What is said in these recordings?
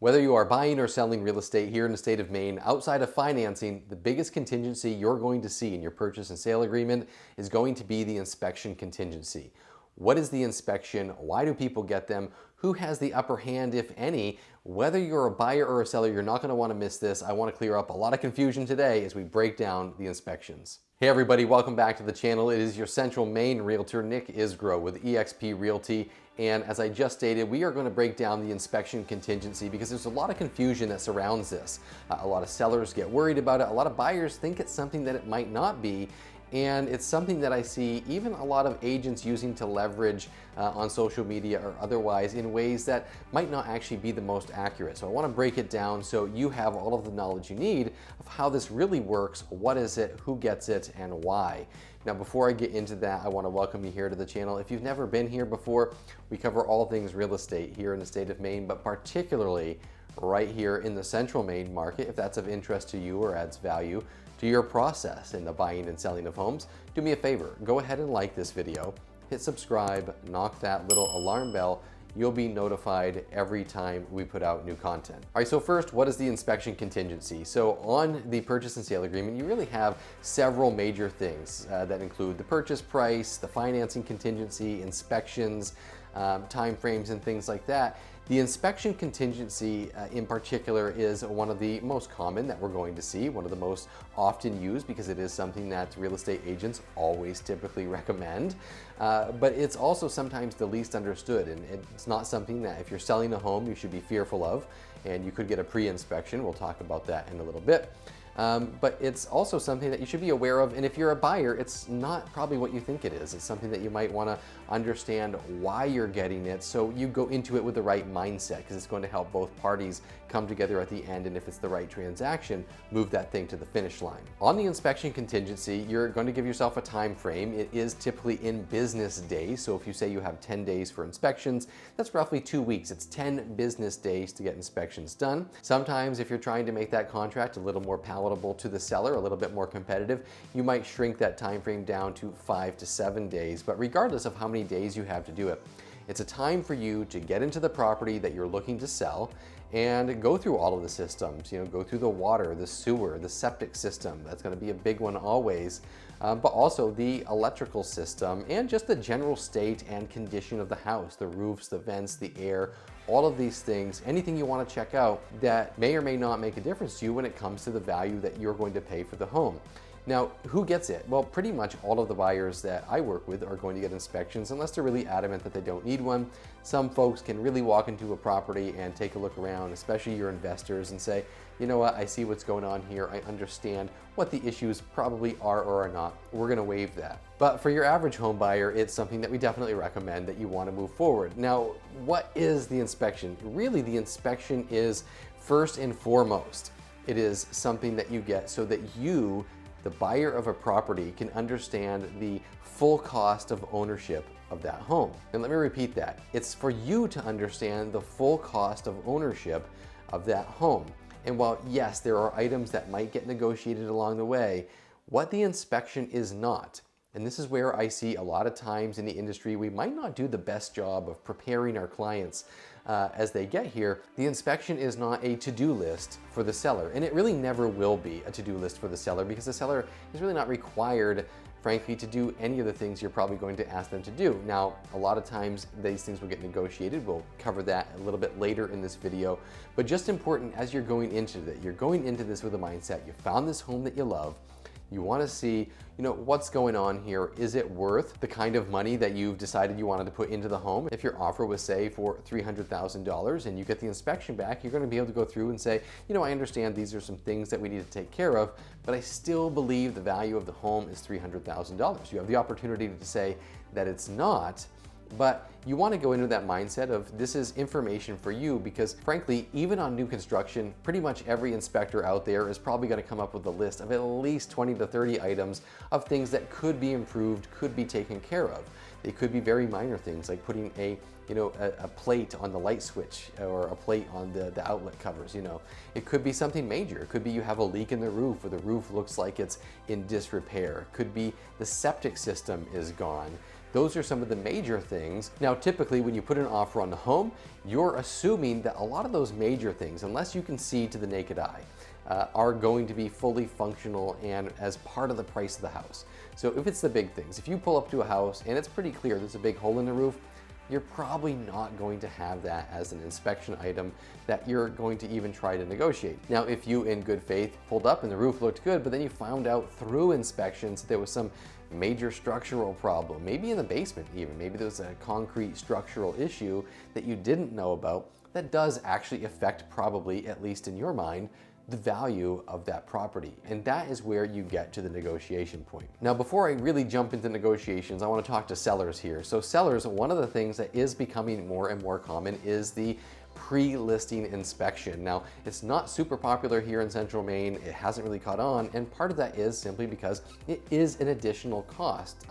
Whether you are buying or selling real estate here in the state of Maine, outside of financing, the biggest contingency you're going to see in your purchase and sale agreement is going to be the inspection contingency. What is the inspection? Why do people get them? Who has the upper hand, if any? Whether you're a buyer or a seller, you're not going to want to miss this. I want to clear up a lot of confusion today as we break down the inspections. Hey everybody, welcome back to the channel. It is your Central Maine realtor, Nick Isgro with eXp Realty. And as I just stated, we are going to break down the inspection contingency because there's a lot of confusion that surrounds this. A lot of sellers get worried about it. A lot of buyers think it's something that it might not be. And it's something that I see even a lot of agents using to leverage on social media or otherwise in ways that might not actually be the most accurate. So I want to break it down so you have all of the knowledge you need of how this really works, what is it, who gets it, and why. Now, before I get into that, I want to welcome you here to the channel. If you've never been here before, we cover all things real estate here in the state of Maine, but particularly right here in the Central Maine market. If that's of interest to you or adds value to your process in the buying and selling of homes, do me a favor, go ahead and like this video, hit subscribe, knock that little alarm bell. You'll be notified every time we put out new content. All right, so first, what is the inspection contingency? So on the purchase and sale agreement, you really have several major things that include the purchase price, the financing contingency, inspections, time frames, and things like that. The inspection contingency in particular is one of the most common that we're going to see, one of the most often used because it is something that real estate agents always typically recommend. But it's also sometimes the least understood, and it's not something that if you're selling a home you should be fearful of, and you could get a pre-inspection. We'll talk about that in a little bit. But it's also something that you should be aware of, and if you're a buyer, it's not probably what you think it is. It's something that you might want to understand why you're getting it, so you go into it with the right mindset, because it's going to help both parties come together at the end, and if it's the right transaction, move that thing to the finish line. On the inspection contingency, you're going to give yourself a time frame. It is typically in business days, so if you say you have 10 days for inspections, that's roughly 2 weeks. It's 10 business days to get inspections done. Sometimes if you're trying to make that contract a little more palatable to the seller, a little bit more competitive, you might shrink that time frame down to 5 to 7 days. But regardless of how many days you have to do it, it's a time for you to get into the property that you're looking to sell and go through all of the systems, go through the water, the sewer, the septic system. That's going to be a big one always, but also the electrical system and just the general state and condition of the house, the roofs, the vents, the air, all of these things, anything you want to check out that may or may not make a difference to you when it comes to the value that you're going to pay for the home. Now, who gets it? Well, pretty much all of the buyers that I work with are going to get inspections unless they're really adamant that they don't need one. Some folks can really walk into a property and take a look around, especially your investors, and say, you know what, I see what's going on here. I understand what the issues probably are or are not. We're going to waive that. But for your average home buyer, it's something that we definitely recommend that you want to move forward. Now, what is the inspection? Really, the inspection is first and foremost, it is something that you get so that you, the buyer of a property, can understand the full cost of ownership of that home. And let me repeat that. It's for you to understand the full cost of ownership of that home. And while, yes, there are items that might get negotiated along the way, what the inspection is not, and this is where I see a lot of times in the industry, we might not do the best job of preparing our clients as they get here. The inspection is not a to-do list for the seller, and it really never will be a to-do list for the seller because the seller is really not required, frankly, to do any of the things you're probably going to ask them to do. Now, a lot of times these things will get negotiated. We'll cover that a little bit later in this video, but just important as you're going into it, you're going into this with a mindset. You found this home that you love. You want to see, what's going on here. Is it worth the kind of money that you've decided you wanted to put into the home? If your offer was, say, for $300,000 and you get the inspection back, you're going to be able to go through and say, I understand these are some things that we need to take care of, but I still believe the value of the home is $300,000. You have the opportunity to say that it's not, but you want to go into that mindset of this is information for you because frankly, even on new construction, pretty much every inspector out there is probably going to come up with a list of at least 20 to 30 items of things that could be improved, could be taken care of. They could be very minor things like putting a plate on the light switch or a plate on the outlet covers. It could be something major. It could be you have a leak in the roof or the roof looks like it's in disrepair. It could be the septic system is gone. Those are some of the major things. Now, typically when you put an offer on the home, you're assuming that a lot of those major things, unless you can see to the naked eye, are going to be fully functional and as part of the price of the house. So if it's the big things, if you pull up to a house and it's pretty clear there's a big hole in the roof, you're probably not going to have that as an inspection item that you're going to even try to negotiate. Now, if you in good faith pulled up and the roof looked good, but then you found out through inspections there was some major structural problem, maybe in the basement even, maybe there was a concrete structural issue that you didn't know about, that does actually affect, probably, at least in your mind, the value of that property. And that is where you get to the negotiation point. Now, before I really jump into negotiations, I want to talk to sellers here. So sellers, one of the things that is becoming more and more common is the pre-listing inspection. Now, it's not super popular here in Central Maine. It hasn't really caught on, and part of that is simply because it is an additional cost.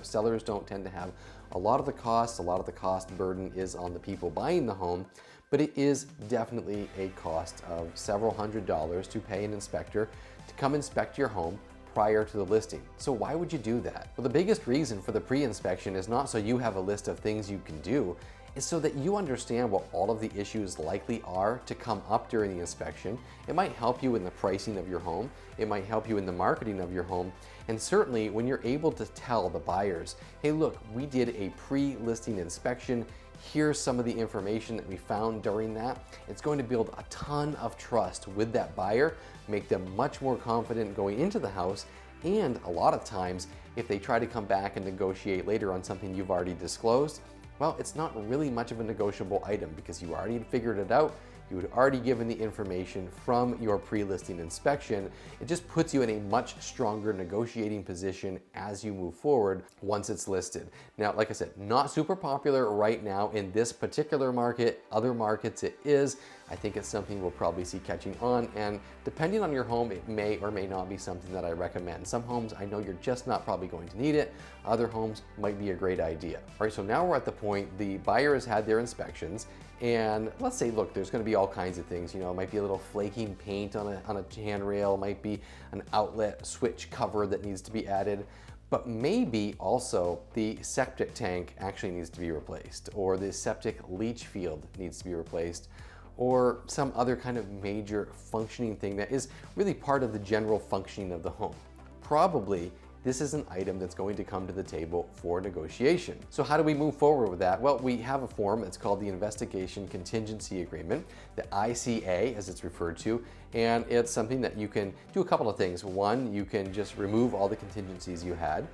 Sellers don't tend to have a lot of the costs. A lot of the cost burden is on the people buying the home, but it is definitely a cost of several $100s to pay an inspector to come inspect your home prior to the listing. So why would you do that? Well, the biggest reason for the pre-inspection is not so you have a list of things you can do, it's so that you understand what all of the issues likely are to come up during the inspection. It might help you in the pricing of your home, it might help you in the marketing of your home, and certainly when you're able to tell the buyers, hey look, we did a pre-listing inspection, here's some of the information that we found during that. It's going to build a ton of trust with that buyer, make them much more confident going into the house, and a lot of times, if they try to come back and negotiate later on something you've already disclosed, well, it's not really much of a negotiable item because you already figured it out. You had already given the information from your pre-listing inspection. It just puts you in a much stronger negotiating position as you move forward once it's listed. Now, like I said, not super popular right now in this particular market. Other markets it is. I think it's something we'll probably see catching on, and depending on your home, it may or may not be something that I recommend. Some homes, I know you're just not probably going to need it. Other homes might be a great idea. All right, so now we're at the point the buyer has had their inspections, and let's say, look, there's gonna be all kinds of things. It might be a little flaking paint on a handrail, might be an outlet switch cover that needs to be added, but maybe also the septic tank actually needs to be replaced, or the septic leach field needs to be replaced, or some other kind of major functioning thing that is really part of the general functioning of the home. Probably this is an item that's going to come to the table for negotiation. So how do we move forward with that? Well, we have a form. It's called the Investigation Contingency Agreement, the ICA as it's referred to, and it's something that you can do a couple of things. One, you can just remove all the contingencies you had.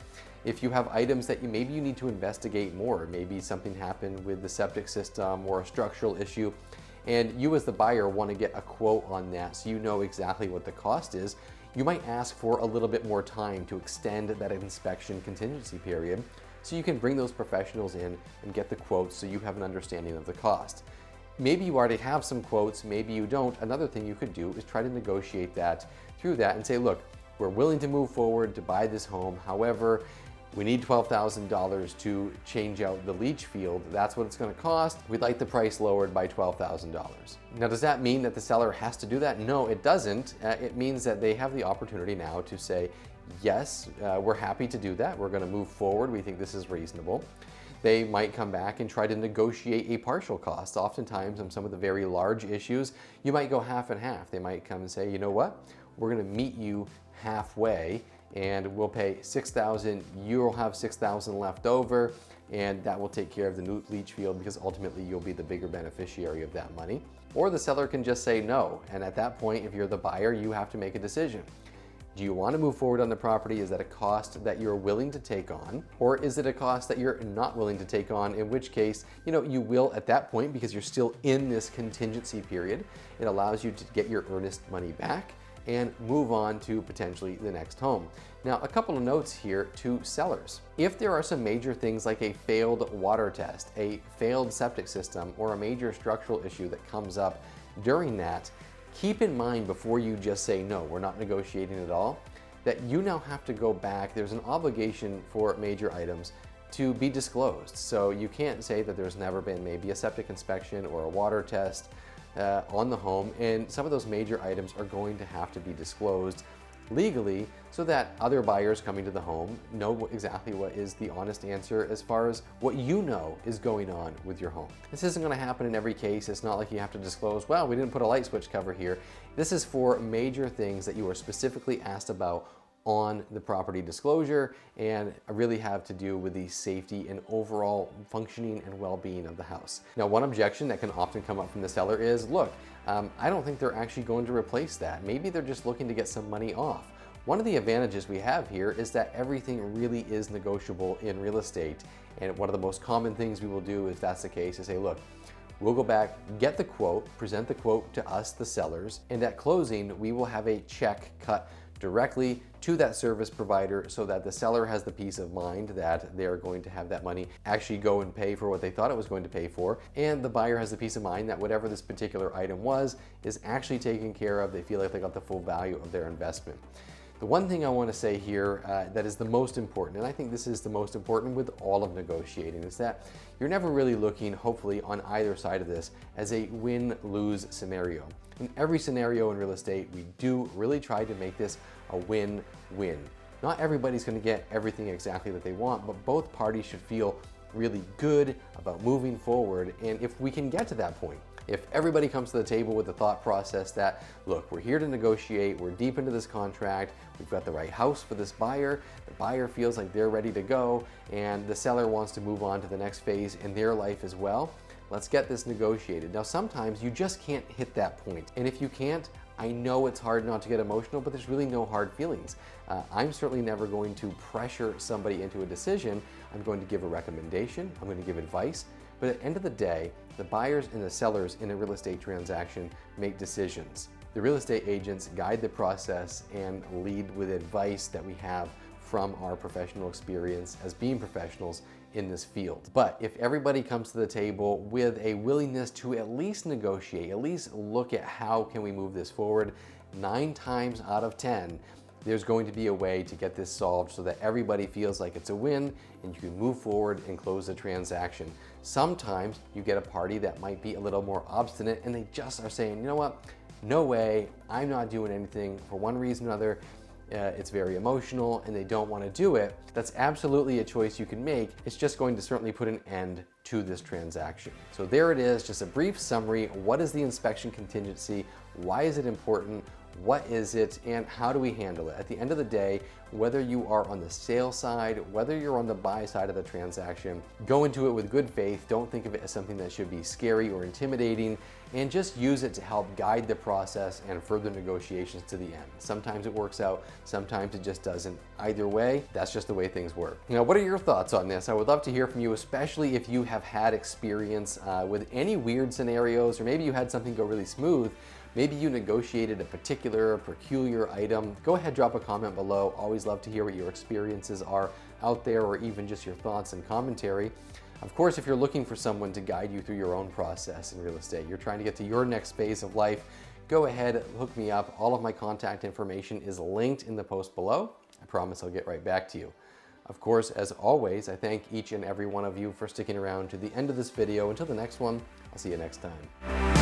If you have items that maybe you need to investigate more, maybe something happened with the septic system or a structural issue, and you as the buyer want to get a quote on that so you know exactly what the cost is, you might ask for a little bit more time to extend that inspection contingency period so you can bring those professionals in and get the quotes so you have an understanding of the cost. Maybe you already have some quotes, maybe you don't. Another thing you could do is try to negotiate that through that and say, look, we're willing to move forward to buy this home. However, we need $12,000 to change out the leach field. That's what it's going to cost. We'd like the price lowered by $12,000. Now, does that mean that the seller has to do that? No, it doesn't. It means that they have the opportunity now to say, yes, we're happy to do that. We're going to move forward. We think this is reasonable. They might come back and try to negotiate a partial cost. Oftentimes on some of the very large issues, you might go half and half. They might come and say, you know what? We're going to meet you halfway, and we'll pay $6,000, you'll have $6,000 left over, and that will take care of the new leach field because ultimately you'll be the bigger beneficiary of that money. Or the seller can just say no, and at that point, if you're the buyer, you have to make a decision. Do you want to move forward on the property? Is that a cost that you're willing to take on? Or is it a cost that you're not willing to take on, in which case, you will at that point, because you're still in this contingency period, it allows you to get your earnest money back and move on to potentially the next home. Now, a couple of notes here to sellers. If there are some major things like a failed water test, a failed septic system, or a major structural issue that comes up during that, keep in mind before you just say, no, we're not negotiating at all, that you now have to go back. There's an obligation for major items to be disclosed. So you can't say that there's never been maybe a septic inspection or a water test on the home, and some of those major items are going to have to be disclosed legally so that other buyers coming to the home know exactly what is the honest answer as far as what you know is going on with your home. This isn't going to happen in every case. It's not like you have to disclose, well, we didn't put a light switch cover here. This is for major things that you are specifically asked about on the property disclosure and really have to do with the safety and overall functioning and well-being of the house. Now, one objection that can often come up from the seller is, look, I don't think they're actually going to replace that. Maybe they're just looking to get some money off. One of the advantages we have here is that everything really is negotiable in real estate. And one of the most common things we will do if that's the case is say, look, we'll go back, get the quote, present the quote to us, the sellers, and at closing, we will have a check cut directly to that service provider so that the seller has the peace of mind that they're going to have that money actually go and pay for what they thought it was going to pay for, and the buyer has the peace of mind that whatever this particular item was is actually taken care of. They feel like they got the full value of their investment. The one thing I want to say here that is the most important, and I think this is the most important with all of negotiating, is that you're never really looking, hopefully, on either side of this as a win-lose scenario. In every scenario in real estate, we do really try to make this a win-win. Not everybody's going to get everything exactly that they want, but both parties should feel really good about moving forward. And if we can get to that point, if everybody comes to the table with the thought process that, look, we're here to negotiate, we're deep into this contract, we've got the right house for this buyer, the buyer feels like they're ready to go, and the seller wants to move on to the next phase in their life as well, let's get this negotiated. Now, sometimes you just can't hit that point. And if you can't, I know it's hard not to get emotional, but there's really no hard feelings. I'm certainly never going to pressure somebody into a decision. I'm going to give a recommendation, I'm going to give advice, but at the end of the day, the buyers and the sellers in a real estate transaction make decisions. The real estate agents guide the process and lead with advice that we have from our professional experience as being professionals in this field. But if everybody comes to the table with a willingness to at least negotiate, at least look at how can we move this forward, 9 times out of 10, there's going to be a way to get this solved so that everybody feels like it's a win and you can move forward and close the transaction. Sometimes you get a party that might be a little more obstinate and they just are saying, you know what, no way, I'm not doing anything for one reason or another. It's very emotional and they don't want to do it. That's absolutely a choice you can make. It's just going to certainly put an end to this transaction. So there it is, just a brief summary. What is the inspection contingency? Why is it important? What is it and how do we handle it? At the end of the day, whether you are on the sale side, whether you're on the buy side of the transaction, go into it with good faith. Don't think of it as something that should be scary or intimidating, and just use it to help guide the process and further negotiations to the end. Sometimes it works out, sometimes it just doesn't. Either way, that's just the way things work. Now, what are your thoughts on this? I would love to hear from you, especially if you have had experience with any weird scenarios, or maybe you had something go really smooth. Maybe you negotiated a particular peculiar item. Go ahead, drop a comment below. Always love to hear what your experiences are out there, or even just your thoughts and commentary. Of course, if you're looking for someone to guide you through your own process in real estate, you're trying to get to your next phase of life, go ahead, hook me up. All of my contact information is linked in the post below. I promise I'll get right back to you. Of course, as always, I thank each and every one of you for sticking around to the end of this video. Until the next one, I'll see you next time.